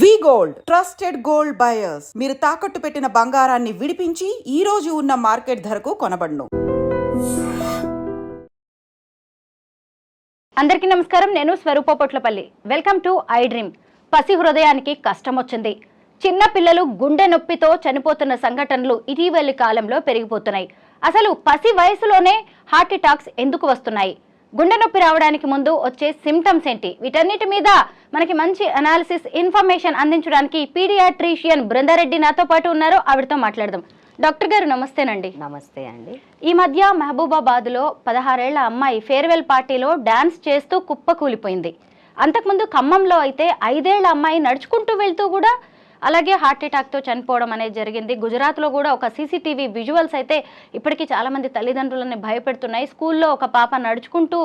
వి gold trusted gold buyers. మీరు తాకట్టు పెట్టిన బంగారాన్ని విడిపించి ఈ రోజు ఉన్న మార్కెట్ ధరకు కొనబడును. అందరికీ నమస్కారం. నేను Swarupa Potlapalli. Welcome to iDream. పసి హృదయానికి కష్టం వచ్చింది. చిన్న పిల్లలు గుండె నొప్పితో చనిపోతున్న సంఘటనలు ఇటీవలి కాలంలో పెరిగిపోతున్నాయి. అసలు పసి వయసులోనే హార్ట్ అటాక్స్ ఎందుకు వస్తున్నాయి? గుండె నొప్పి రావడానికి ముందు వచ్చే సిమ్టమ్స్ ఏంటి? వీటన్నిటి మీద మనకి మంచి అనాలిసిస్ ఇన్ఫర్మేషన్ అందించడానికి పీడియాట్రిషియన్ బృందారెడ్డి నాతో పాటు ఉన్నారు. ఆవిడతో మాట్లాడదాం. డాక్టర్ గారు నమస్తేనండి. నమస్తే అండి. ఈ మధ్య మహబూబాబాద్లో 16 ఏళ్ల అమ్మాయి ఫేర్వెల్ పార్టీలో డాన్స్ చేస్తూ కుప్పకూలిపోయింది. అంతకుముందు ఖమ్మంలో అయితే 5 ఏళ్ల అమ్మాయి నడుచుకుంటూ వెళ్తూ కూడా అలాగే హార్ట్ అటాక్తో చనిపోవడం అనేది జరిగింది. గుజరాత్లో కూడా ఒక సీసీటీవీ విజువల్స్ అయితే ఇప్పటికీ చాలామంది తల్లిదండ్రులని భయపెడుతున్నాయి. స్కూల్లో ఒక పాప నడుచుకుంటూ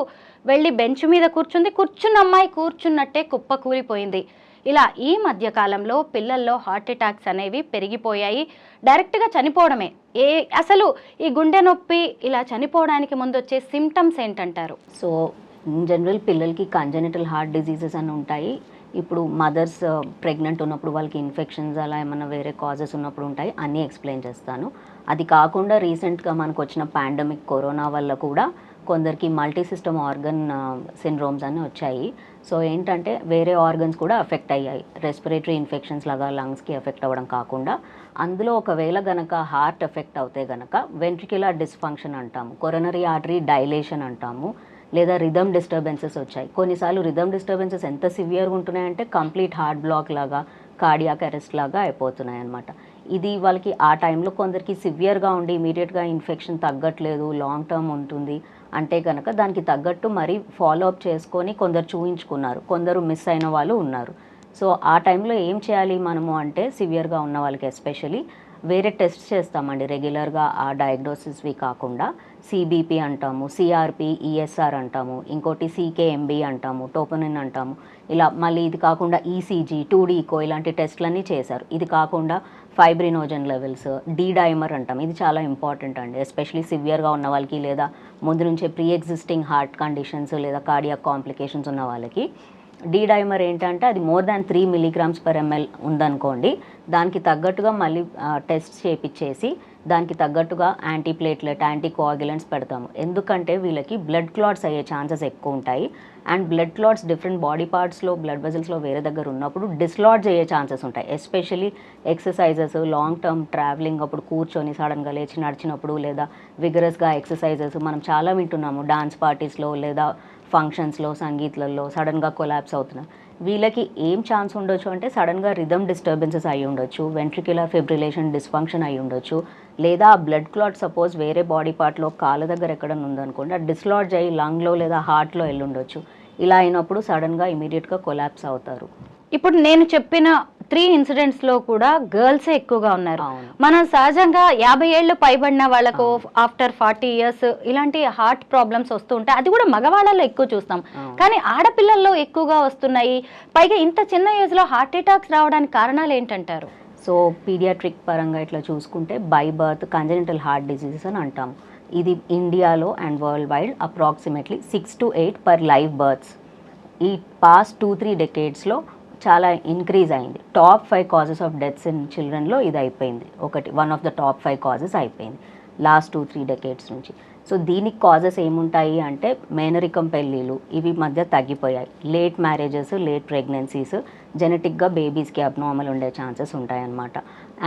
వెళ్ళి బెంచ్ మీద కూర్చున్న అమ్మాయి కూర్చున్నట్టే కుప్ప కూలిపోయింది. ఇలా ఈ మధ్య కాలంలో పిల్లల్లో హార్ట్ అటాక్స్ అనేవి పెరిగిపోయాయి. డైరెక్ట్గా చనిపోవడమే. అసలు ఈ గుండె నొప్పి ఇలా చనిపోవడానికి ముందు వచ్చే సిమ్టమ్స్ ఏంటంటారు? సో ఇన్ జనరల్ పిల్లలకి కంజెనిటల్ హార్ట్ డిజీజెస్ అని ఉంటాయి. ఇప్పుడు మదర్స్ ప్రెగ్నెంట్ ఉన్నప్పుడు వాళ్ళకి ఇన్ఫెక్షన్స్ అలా ఏమన్నా వేరే కాజెస్ ఉన్నప్పుడు ఉంటాయి. అన్నీ ఎక్స్ప్లెయిన్ చేస్తాను. అది కాకుండా రీసెంట్గా మనకు వచ్చిన పాండమిక్ కరోనా వల్ల కూడా కొందరికి మల్టీ సిస్టమ్ ఆర్గన్ సిండ్రోమ్స్ అని వచ్చాయి. సో ఏంటంటే వేరే ఆర్గన్స్ కూడా అఫెక్ట్ అయ్యాయి. రెస్పిరేటరీ ఇన్ఫెక్షన్స్ లాగా లంగ్స్కి ఎఫెక్ట్ అవ్వడం కాకుండా అందులో ఒకవేళ గనక హార్ట్ ఎఫెక్ట్ అవుతే గనక వెంట్రిక్యులర్ డిస్ఫంక్షన్ అంటాము, కొరోనరీ ఆర్టరీ డైలేషన్ అంటాము, లేదా రిథమ్ డిస్టర్బెన్సెస్ వచ్చాయి. కొన్నిసార్లు రిథమ్ డిస్టర్బెన్సెస్ ఎంత సివియర్గా ఉంటున్నాయంటే కంప్లీట్ హార్ట్ బ్లాక్ లాగా, కార్డియాక్ అరెస్ట్ లాగా అయిపోతున్నాయి అనమాట. ఇది వాళ్ళకి ఆ టైంలో కొందరికి సివియర్గా ఉండి ఇమీడియట్గా ఇన్ఫెక్షన్ తగ్గట్లేదు, లాంగ్ టర్మ్ ఉంటుంది అంటే కనుక దానికి తగ్గట్టు మరి ఫాలోఅప్ చేసుకొని కొందరు చూయించుకున్నారు, కొందరు మిస్ అయిన వాళ్ళు ఉన్నారు. సో ఆ టైంలో ఏం చేయాలి మనము అంటే సివియర్గా ఉన్న వాళ్ళకి ఎస్పెషలీ వేరే టెస్ట్ చేస్తామండి రెగ్యులర్గా. ఆ డయాగ్నోసిస్వి కాకుండా సిబిపి అంటాము, సిఆర్పి, ఈఎస్ఆర్ అంటాము, ఇంకోటి సికేఎంబి అంటాము, టోపనిన్ అంటాము. ఇలా మళ్ళీ ఇది కాకుండా ఈసీజీ, 2D ఈకో ఇలాంటి టెస్ట్లన్నీ చేశారు. ఇది కాకుండా ఫైబ్రినోజన్ లెవెల్స్, డి డైమర్ అంటాం. ఇది చాలా ఇంపార్టెంట్ అండి, ఎస్పెషలీ సివియర్గా ఉన్న వాళ్ళకి లేదా ముందు నుంచే ప్రీ ఎగ్జిస్టింగ్ హార్ట్ కండిషన్స్ లేదా కార్డియాక్ కాంప్లికేషన్స్ ఉన్న వాళ్ళకి. డి డైమర్ ఏంటంటే అది మోర్ దాన్ 3 mg/ml ఉందనుకోండి, దానికి తగ్గట్టుగా మళ్ళీ టెస్ట్ చేపించేసి దానికి తగ్గట్టుగా యాంటీప్లేట్లెట్, యాంటీకోయాగులెంట్స్ పెడతాము. ఎందుకంటే వీళ్ళకి బ్లడ్ క్లాట్స్ అయ్యే ఛాన్సెస్ ఎక్కువ ఉంటాయి. And blood clots different body పార్ట్స్లో, బ్లడ్ వెజల్స్లో వేరే దగ్గర ఉన్నప్పుడు డిస్లాడ్జ్ అయ్యే ఛాన్సెస్ ఉంటాయి. Especially exercises, long term travelling అప్పుడు కూర్చొని సడన్గా లేచి నడిచినప్పుడు లేదా విగరస్గా ఎక్సర్సైజెస్ మనం చాలా వింటున్నాము డాన్స్ పార్టీస్లో లేదా ఫంక్షన్స్లో, సంగీత్లలో సడన్గా కొలాప్స్ అవుతున్నారు. వీళ్ళకి ఏం ఛాన్స్ ఉండొచ్చు అంటే సడన్గా రిథమ్ డిస్టర్బెన్సెస్ అయి ఉండొచ్చు, వెంట్రిక్యులర్ ఫిబ్రిలేషన్ డిస్ఫంక్షన్ అయి ఉండొచ్చు, లేదా బ్లడ్ క్లాట్ సపోజ్ వేరే బాడీ పార్ట్లో కాళ్ళ దగ్గర ఎక్కడైనా ఉందనుకోండి, అది డిస్లాడ్జ్ అయ్యి లంగ్లో లేదా హార్ట్లో వెళ్ళి ఉండొచ్చు. ఇలా అయినప్పుడు సడన్గా ఇమీడియట్గా కొలాప్స్ అవుతారు. ఇప్పుడు నేను చెప్పిన 3 ఇన్సిడెంట్స్లో కూడా గర్ల్సే ఎక్కువగా ఉన్నారు. మనం సహజంగా 50 ఏళ్ళు పైబడిన వాళ్ళకు ఆఫ్టర్ 40 years ఇలాంటి హార్ట్ ప్రాబ్లమ్స్ వస్తూ ఉంటాయి. అది కూడా మగవాళ్ళలో ఎక్కువ చూస్తాం, కానీ ఆడపిల్లల్లో ఎక్కువగా వస్తున్నాయి. పైగా ఇంత చిన్న ఏజ్లో హార్ట్ అటాక్స్ రావడానికి కారణాలు ఏంటంటారు? సో పీడియాట్రిక్ పరంగా ఇట్లా చూసుకుంటే by birth congenital heart diseases అని అంటాం. ఇది ఇండియాలో and worldwide approximately 6 to 8 per live births. ఈ పాస్ట్ 2-3 decadesలో చాలా ఇంక్రీజ్ అయింది. Top 5 causes of deaths in చిల్డ్రన్లో ఇది అయిపోయింది. One of the top 5 causes అయిపోయింది లాస్ట్ 2-3 decades నుంచి. సో దీనికి కాజెస్ ఏముంటాయి అంటే మేనరికం పెళ్ళిళ్ళు ఇవి మధ్య తగ్గిపోయాయి, లేట్ మ్యారేజెస్, లేట్ ప్రెగ్నెన్సీస్, జెనెటిక్గా బేబీస్కి అబ్నార్మల్ ఉండే ఛాన్సెస్ ఉంటాయన్నమాట.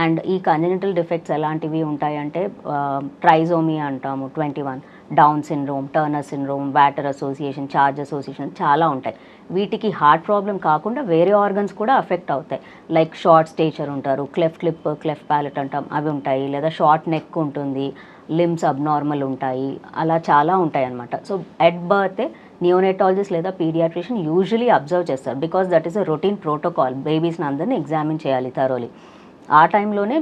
అండ్ ఈ కంజెనిటల్ డిఫెక్ట్స్ ఎలాంటివి ఉంటాయంటే ట్రైజోమీ అంటాము 21, down syndrome, Turner syndrome, water association, charge association చాలా ఉంటాయి. వీటికి హార్ట్ ప్రాబ్లం కాకుండా వేరే ఆర్గన్స్ కూడా అఫెక్ట్ అవుతాయి. లైక్ షార్ట్ స్టేచర్ ఉంటారు, క్లెఫ్ట్ లిప్, క్లెఫ్ట్ ప్యాలెట్ అంటాం, అవి ఉంటాయి. లేదా షార్ట్ నెక్ ఉంటుంది, లిమ్స్ అబ్నార్మల్ ఉంటాయి, అలా చాలా ఉంటాయి అన్నమాట. సో ఎట్ బర్తే నియోనెటాలజిస్ట్ లేదా పీడియాట్రిషియన్ యూజువలీ అబ్జర్వ్ చేస్తారు, because that is a routine protocol. బేబీస్ని అందరినీ ఎగ్జామిన్ చేయాలి థరోలీ. ఆ టైంలోనే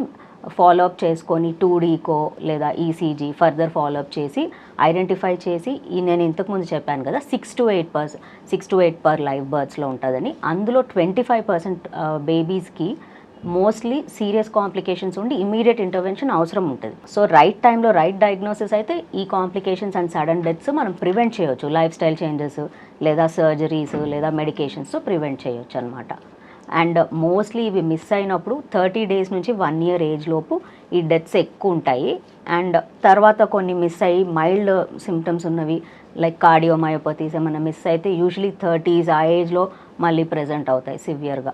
ఫాలోఅప్ చేసుకొని 2D ఈకో లేదా ఈసీజీ ఫర్దర్ ఫాలోఅప్ చేసి ఐడెంటిఫై చేసి నేను ఇంతకుముందు చెప్పాను కదా 6 to 8 పర్ లైవ్ బర్త్స్లో ఉంటుందని. అందులో 25% బేబీస్కి మోస్ట్లీ సీరియస్ కాంప్లికేషన్స్ ఉండి ఇమీడియట్ ఇంటర్వెన్షన్ అవసరం ఉంటుంది. సో రైట్ టైంలో రైట్ డయాగ్నోసిస్ అయితే ఈ కాంప్లికేషన్స్ అండ్ సడన్ డెత్స్ మనం ప్రివెంట్ చేయొచ్చు. లైఫ్ స్టైల్ చేంజెస్ లేదా సర్జరీస్ లేదా మెడికేషన్స్ ప్రివెంట్ చేయొచ్చు అనమాట. అండ్ మోస్ట్లీ ఇవి మిస్ అయినప్పుడు 30 days నుంచి 1 year ఏజ్ లోపు ఈ డెత్స్ ఎక్కువ ఉంటాయి. అండ్ తర్వాత కొన్ని మిస్ అయ్యి మైల్డ్ సిమ్టమ్స్ ఉన్నవి లైక్ కార్డియోమయోపతీస్ ఏమైనా మిస్ అయితే యూజువలీ 30s ఆ ఏజ్లో మళ్ళీ ప్రెజెంట్ అవుతాయి సివియర్గా.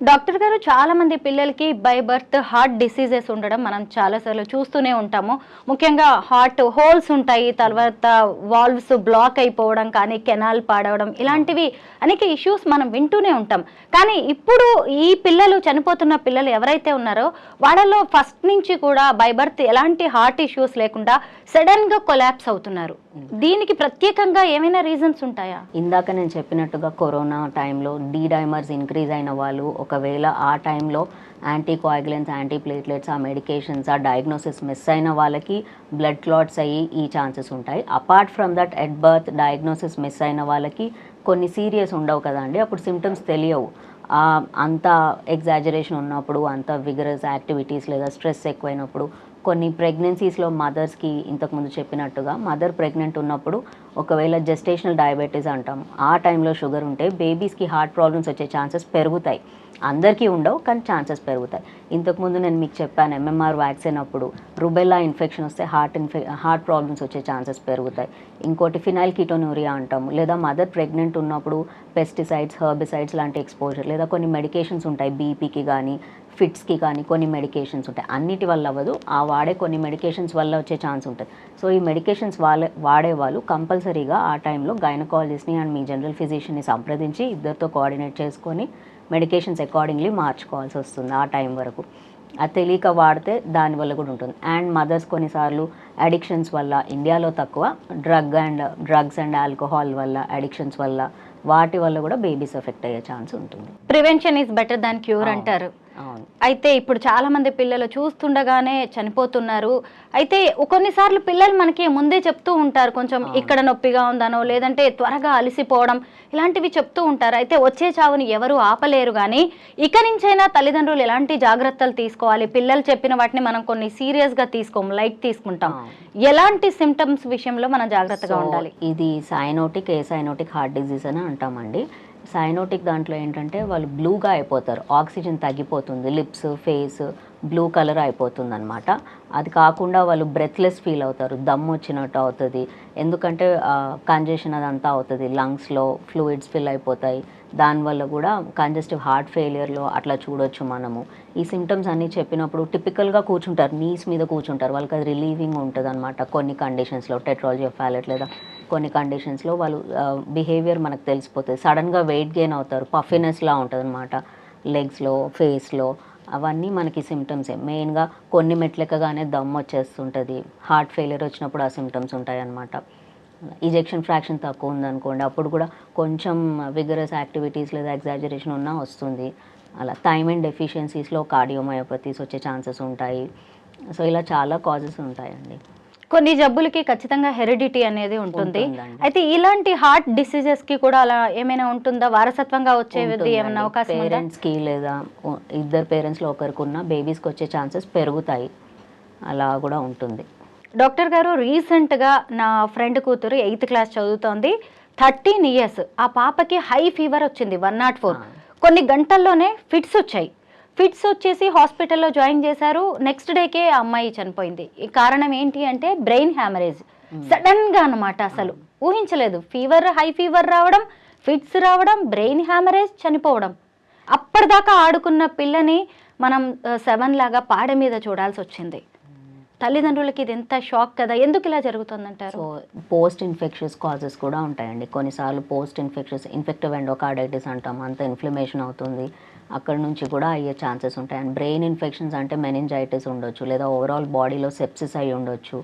డాక్టర్ గారు, చాలా మంది పిల్లలకి బై బర్త్ హార్ట్ డిసీజెస్ ఉండడం మనం చాలాసార్లు చూస్తూనే ఉంటాము. ముఖ్యంగా హార్ట్ హోల్స్ ఉంటాయి, తర్వాత వాల్వ్స్ బ్లాక్ అయిపోవడం కానీ కెనాల్ పాడవడం, ఇలాంటివి అనేక ఇష్యూస్ మనం వింటూనే ఉంటాం. కానీ ఇప్పుడు ఈ పిల్లలు చనిపోతున్న పిల్లలు ఎవరైతే ఉన్నారో వాళ్ళలో ఫస్ట్ నుంచి కూడా బై బర్త్ ఎలాంటి హార్ట్ ఇష్యూస్ లేకుండా సడన్గా కొలాప్స్ అవుతున్నారు. దీనికి ప్రత్యేకంగా ఏమైనా రీజన్స్ ఉంటాయా? ఇందాక నేను చెప్పినట్టుగా కరోనా టైంలో డైమర్స్ ఇంక్రీజ్ అయిన వాళ్ళు, ఒకవేళ ఆ టైంలో యాంటీకోయాగులెంట్స్, యాంటీప్లేట్లెట్స్, ఆ మెడికేషన్స్, ఆ డయాగ్నోసిస్ మిస్ అయిన వాళ్ళకి బ్లడ్ క్లాట్స్ అయ్యి ఈ ఛాన్సెస్ ఉంటాయి. Apart from that at birth diagnosis miss అయిన వాళ్ళకి కొన్ని సీరియస్ ఉండవు కదండి, అప్పుడు సిమ్టమ్స్ తెలియవు. అంత ఎగ్జాజరేషన్ ఉన్నప్పుడు, అంత విగరస్ యాక్టివిటీస్ లేదా స్ట్రెస్ ఎక్కువైనప్పుడు, కొన్ని ప్రెగ్నెన్సీస్లో మదర్స్కి ఇంతకుముందు చెప్పినట్టుగా మదర్ ప్రెగ్నెంట్ ఉన్నప్పుడు ఒకవేళ జెస్టేషనల్ డయాబెటీస్ అంటాం, ఆ టైంలో షుగర్ ఉంటే బేబీస్కి హార్ట్ ప్రాబ్లమ్స్ వచ్చే ఛాన్సెస్ పెరుగుతాయి. అందరికీ ఉండవు కానీ ఛాన్సెస్ పెరుగుతాయి. ఇంతకుముందు నేను మీకు చెప్పాను, MMR వ్యాక్సిన్ అప్పుడు రుబెల్లా ఇన్ఫెక్షన్ వస్తే హార్ట్ ప్రాబ్లమ్స్ వచ్చే ఛాన్సెస్ పెరుగుతాయి. ఇంకోటి ఫినైల్ కీటోనూరియా అంటాము, లేదా మదర్ ప్రెగ్నెంట్ ఉన్నప్పుడు పెస్టిసైడ్స్, హెర్బిసైడ్స్ లాంటి ఎక్స్పోజర్, లేదా కొన్ని మెడికేషన్స్ ఉంటాయి బీపీకి కానీ ఫిట్స్కి కానీ కొన్ని మెడికేషన్స్ ఉంటాయి. అన్నిటి వల్ల అవ్వదు, ఆ వాడే కొన్ని మెడికేషన్స్ వల్ల వచ్చే ఛాన్స్ ఉంటుంది. సో ఈ మెడికేషన్స్ వాడేవాళ్ళు కంపల్సరీగా ఆ టైంలో గైనకాలజిస్ట్ని అండ్ మీ జనరల్ ఫిజిషియన్ని సంప్రదించి ఇద్దరితో కోఆర్డినేట్ చేసుకొని మెడికేషన్స్ అకార్డింగ్లీ మార్చుకోవాల్సి వస్తుంది ఆ టైం వరకు. అది తెలియక వాడితే దానివల్ల కూడా ఉంటుంది. అండ్ మదర్స్ కొన్నిసార్లు అడిక్షన్స్ వల్ల, ఇండియాలో తక్కువ, డ్రగ్స్ అండ్ ఆల్కహాల్ వల్ల, అడిక్షన్స్ వల్ల, వాటి వల్ల కూడా బేబీస్ ఎఫెక్ట్ అయ్యే ఛాన్స్ ఉంటుంది. Prevention is better than cure అంటారు. అయితే ఇప్పుడు చాలా మంది పిల్లలు చూస్తుండగానే చనిపోతున్నారు. అయితే కొన్నిసార్లు పిల్లలు మనకి ముందే చెప్తూ ఉంటారు, కొంచెం ఇక్కడ నొప్పిగా ఉందనో, లేదంటే త్వరగా అలసిపోవడం, ఇలాంటివి చెప్తూ ఉంటారు. అయితే వచ్చే చావుని ఎవరు ఆపలేరు. కానీ ఇక నుంచైనా తల్లిదండ్రులు ఎలాంటి జాగ్రత్తలు తీసుకోవాలి? పిల్లలు చెప్పిన వాటిని మనం కొన్ని సీరియస్గా తీసుకోము, లైట్ తీసుకుంటాం. ఎలాంటి సిమ్టమ్స్ విషయంలో మనం జాగ్రత్తగా ఉండాలి? ఇది సైనోటిక్, ఏసైనోటిక్ హార్ట్ డిజీజ్ అని అంటామండి. సైనోటిక్ దాంట్లో ఏంటంటే వాళ్ళు బ్లూగా అయిపోతారు, ఆక్సిజన్ తగ్గిపోతుంది, లిప్స్, ఫేస్ బ్లూ కలర్ అయిపోతుంది అనమాట. అది కాకుండా వాళ్ళు బ్రెత్లెస్ ఫీల్ అవుతారు, దమ్ము వచ్చినట్టు అవుతుంది. ఎందుకంటే కంజెషన్ అదంతా అవుతుంది, లంగ్స్లో ఫ్లూయిడ్స్ ఫిల్ అయిపోతాయి. దానివల్ల కూడా కంజెస్టివ్ హార్ట్ ఫెయిలియర్లో అట్లా చూడొచ్చు మనము. ఈ సిమ్టమ్స్ అన్నీ చెప్పినప్పుడు టిపికల్గా కూర్చుంటారు, నీస్ మీద కూర్చుంటారు, వాళ్ళకి అది రిలీవింగ్ ఉంటుంది అనమాట. కొన్ని కండిషన్స్లో టెట్రాలజీ ఆఫ్ ప్యాలెట్ లేదా కొన్ని కండిషన్స్లో వాళ్ళు బిహేవియర్ మనకు తెలిసిపోతుంది. సడన్గా వెయిట్ గెయిన్ అవుతారు, పఫినెస్లా ఉంటుంది అనమాట లెగ్స్లో, ఫేస్లో. అవన్నీ మనకి సిమ్టమ్సే. మెయిన్గా కొన్ని మెట్లెక్కగానే దమ్ వచ్చేస్తుంటుంది, హార్ట్ ఫెయిలియర్ వచ్చినప్పుడు ఆ సిమ్టమ్స్ ఉంటాయి అన్నమాట. ఇజెక్షన్ ఫ్రాక్షన్ తక్కువ ఉందనుకోండి, అప్పుడు కూడా కొంచెం విగరస్ యాక్టివిటీస్ లేదా ఎగ్జాజరేషన్ ఉన్నా వస్తుంది. అలా థైమిన్ డెఫిషియన్సీస్లో కార్డియోమయోపతీస్ వచ్చే ఛాన్సెస్ ఉంటాయి. సో ఇలా చాలా కాజెస్ ఉంటాయండి. కొన్ని జబ్బులకి ఖచ్చితంగా హెరిడిటీ అనేది ఉంటుంది. అయితే ఇలాంటి హార్ట్ డిసీజెస్ కి కూడా అలా ఏమైనా ఉంటుందా? వారసత్వంగా వచ్చేది ఏమైనా అవకాశం ఉందా? పేరెంట్స్కి లేదా ఇద్దరు పేరెంట్స్లో ఒకరికి ఉన్న బేబీస్కి వచ్చే ఛాన్సెస్ పెరుగుతాయి, అలా కూడా ఉంటుంది. డాక్టర్ గారు, రీసెంట్గా నా ఫ్రెండ్ కూతురు 8th క్లాస్ చదువుతోంది, 13 years. ఆ పాపకి హై ఫీవర్ వచ్చింది, 104. కొన్ని గంటల్లోనే ఫిట్స్ వచ్చాయి. ఫిట్స్ వచ్చేసి హాస్పిటల్లో జాయిన్ చేశారు. నెక్స్ట్ డేకే ఆ అమ్మాయి చనిపోయింది. ఈ కారణం ఏంటి అంటే బ్రెయిన్ హ్యామరేజ్. సడన్గా అనమాట, అసలు ఊహించలేదు. హై ఫీవర్ రావడం, ఫిట్స్ రావడం, బ్రెయిన్ హ్యామరేజ్, చనిపోవడం. అప్పటిదాకా ఆడుకున్న పిల్లని మనం 7 లాగా పాడ మీద చూడాల్సి వచ్చింది. తల్లిదండ్రులకి ఇది ఎంత షాక్ కదా. ఎందుకు ఇలా జరుగుతుందంటారు? సో పోస్ట్ ఇన్ఫెక్షస్ కాజెస్ కూడా ఉంటాయండి. కొన్నిసార్లు పోస్ట్ ఇన్ఫెక్టివ్ ఎండోకార్డైటిస్ అంటాం, అంత ఇన్ఫ్లమేషన్ అవుతుంది, అక్కడ నుంచి కూడా అయ్యే ఛాన్సెస్ ఉంటాయి. అండ్ బ్రెయిన్ ఇన్ఫెక్షన్స్ అంటే మెనింజైటిస్ ఉండొచ్చు, లేదా ఓవరాల్ బాడీలో సెప్సిస్ అయి ఉండొచ్చు.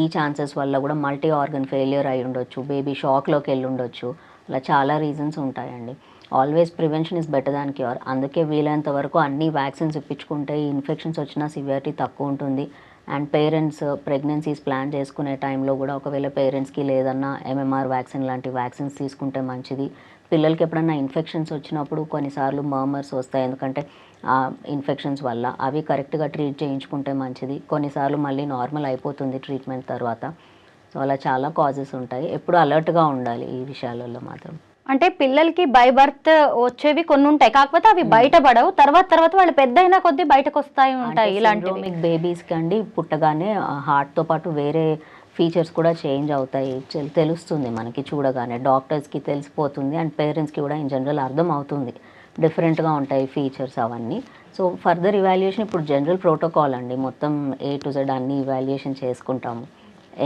ఈ ఛాన్సెస్ వల్ల కూడా మల్టీ ఆర్గన్ ఫెయిలియర్ అయి ఉండొచ్చు, బేబీ షాక్లోకి వెళ్ళి ఉండొచ్చు. అలా చాలా రీజన్స్ ఉంటాయండి. Always prevention is better than cure. అందుకే వీలైనంత వరకు అన్ని వ్యాక్సిన్స్ ఇప్పించుకుంటే ఈ ఇన్ఫెక్షన్స్ వచ్చిన సివియారిటీ తక్కువ ఉంటుంది. అండ్ పేరెంట్స్ ప్రెగ్నెన్సీస్ ప్లాన్ చేసుకునే టైంలో కూడా ఒకవేళ పేరెంట్స్కి లేదన్నా MMR వ్యాక్సిన్ లాంటి వ్యాక్సిన్స్ తీసుకుంటే మంచిది. పిల్లలకి ఎప్పుడన్నా ఇన్ఫెక్షన్స్ వచ్చినప్పుడు కొన్నిసార్లు మర్మర్స్ వస్తాయి, ఎందుకంటే ఇన్ఫెక్షన్స్ వల్ల. అవి కరెక్ట్గా ట్రీట్ చేయించుకుంటే మంచిది. కొన్నిసార్లు మళ్ళీ నార్మల్ అయిపోతుంది ట్రీట్మెంట్ తర్వాత. సో అలా చాలా కాజెస్ ఉంటాయి. ఎప్పుడు అలర్ట్గా ఉండాలి ఈ విషయాలలో మాత్రం. అంటే పిల్లలకి బై బర్త్ వచ్చేవి కొన్ని ఉంటాయి, కాకపోతే అవి బయటపడవు, తర్వాత వాళ్ళు పెద్ద అయినా కొద్దీ బయటకు ఉంటాయి ఇలాంటివి. బేబీస్కి అండి పుట్టగానే హార్ట్తో పాటు వేరే ఫీచర్స్ కూడా చేంజ్ అవుతాయి, తెలుస్తుంది మనకి చూడగానే, డాక్టర్స్కి తెలిసిపోతుంది అండ్ పేరెంట్స్కి కూడా ఇన్ జనరల్ అర్థం అవుతుంది, డిఫరెంట్గా ఉంటాయి ఫీచర్స్ అవన్నీ. సో ఫర్దర్ ఇవాల్యుయేషన్ ఇప్పుడు జనరల్ ప్రోటోకాల్ అండి, మొత్తం A to Z అన్ని ఇవాల్యుయేషన్ చేసుకుంటాము.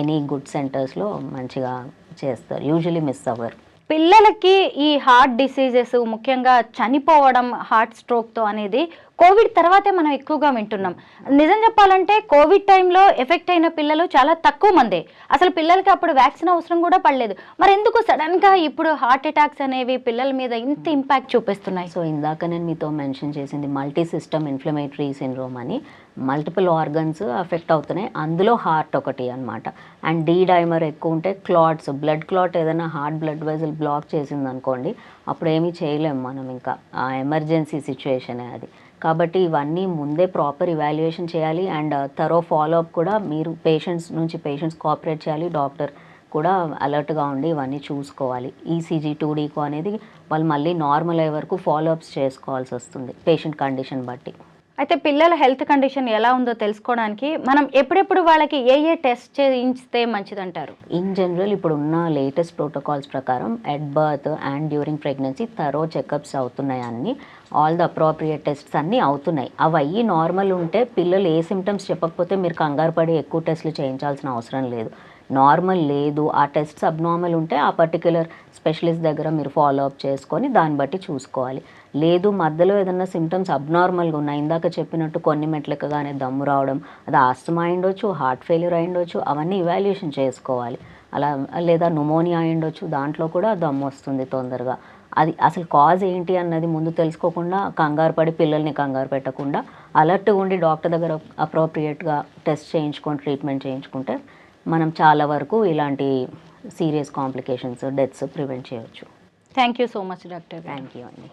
ఎనీ గుడ్ సెంటర్స్లో మంచిగా చేస్తారు, యూజువలీ మిస్ అవ్వరు. పిల్లలకి ఈ హార్ట్ డిసీజెస్, ముఖ్యంగా చనిపోవడం హార్ట్ స్ట్రోక్తో అనేది కోవిడ్ తర్వాతే మనం ఎక్కువగా వింటున్నాం. నిజం చెప్పాలంటే కోవిడ్ టైంలో ఎఫెక్ట్ అయిన పిల్లలు చాలా తక్కువ మందే, అసలు పిల్లలకి అప్పుడు వ్యాక్సిన్ అవసరం కూడా పడలేదు. మరి ఎందుకు సడన్గా ఇప్పుడు హార్ట్ అటాక్స్ అనేవి పిల్లల మీద ఇంత ఇంపాక్ట్ చూపిస్తున్నాయి? సో ఇందాక నేను మీతో మెన్షన్ చేసింది మల్టీ సిస్టమ్ ఇన్ఫ్లమేటరీ సిండ్రోమ్ అని, మల్టిపుల్ ఆర్గన్స్ అఫెక్ట్ అవుతున్నాయి, అందులో హార్ట్ ఒకటి అనమాట. అండ్ డీ డైమర్ ఎక్కువ ఉంటే క్లాట్స్, బ్లడ్ క్లాట్ ఏదైనా హార్ట్ బ్లడ్ వెజల్ బ్లాక్ చేసింది అనుకోండి, అప్పుడు ఏమీ చేయలేము మనం, ఇంకా ఆ ఎమర్జెన్సీ సిచ్యువేషనే అది. కాబట్టి ఇవన్నీ ముందే ప్రాపర్ ఇవాల్యుయేషన్ చేయాలి అండ్ థరో ఫాలోఅప్ కూడా మీరు పేషెంట్స్ కోఆపరేట్ చేయాలి, డాక్టర్ కూడా అలర్ట్గా ఉండి ఇవన్నీ చూసుకోవాలి. ఈసీజీ 2D అనేది వాళ్ళు మళ్ళీ నార్మల్ అయ్యే వరకు ఫాలోఅప్స్ చేసుకోవాల్సి వస్తుంది పేషెంట్ కండిషన్ బట్టి. అయితే పిల్లల హెల్త్ కండిషన్ ఎలా ఉందో తెలుసుకోవడానికి మనం ఎప్పుడెప్పుడు వాళ్ళకి ఏ టెస్ట్ చేయిస్తే మంచిదంటారు? ఇన్ జనరల్ ఇప్పుడు ఉన్న లేటెస్ట్ ప్రోటోకాల్స్ ప్రకారం at birth and during pregnancy thorough checkups అవుతున్నాయి, అన్ని ఆల్ ద అప్రోప్రియేట్ టెస్ట్స్ అన్నీ అవుతున్నాయి. అవి అయ్యి నార్మల్ ఉంటే పిల్లలు ఏ సిమ్టమ్స్ చెప్పకపోతే మీరు కంగారు పడి ఎక్కువ టెస్టులు చేయించాల్సిన అవసరం లేదు. నార్మల్ లేదు, ఆ టెస్ట్స్ అబ్నార్మల్ ఉంటే ఆ పర్టిక్యులర్ స్పెషలిస్ట్ దగ్గర మీరు ఫాలోఅప్ చేసుకొని దాన్ని బట్టి చూసుకోవాలి. లేదు మధ్యలో ఏదన్నా సిమ్టమ్స్ అబ్నార్మల్గా ఉన్నాయి, ఇందాక చెప్పినట్టు కొన్ని మెట్లెక్కగానే దమ్ము రావడం, అది ఆస్తమా అయిండొచ్చు, హార్ట్ ఫెయిల్యూర్ అయిండొచ్చు, అవన్నీ ఇవాల్యుయేషన్ చేసుకోవాలి. అలా లేదా న్యూమోనియా అయిండొచ్చు, దాంట్లో కూడా దమ్ము వస్తుంది తొందరగా. అది అసలు కాజ్ ఏంటి అన్నది ముందు తెలుసుకోకుండా కంగారు పడి పిల్లల్ని కంగారు పెట్టకుండా అలర్ట్గా ఉండి డాక్టర్ దగ్గర అప్రోప్రియేట్గా టెస్ట్ చేయించుకొని ట్రీట్మెంట్ చేయించుకుంటే మనం చాలా వరకు ఇలాంటి సీరియస్ కాంప్లికేషన్స్, డెత్స్ ప్రివెంట్ చేయవచ్చు. Thank you so much doctor. Thank you అండి.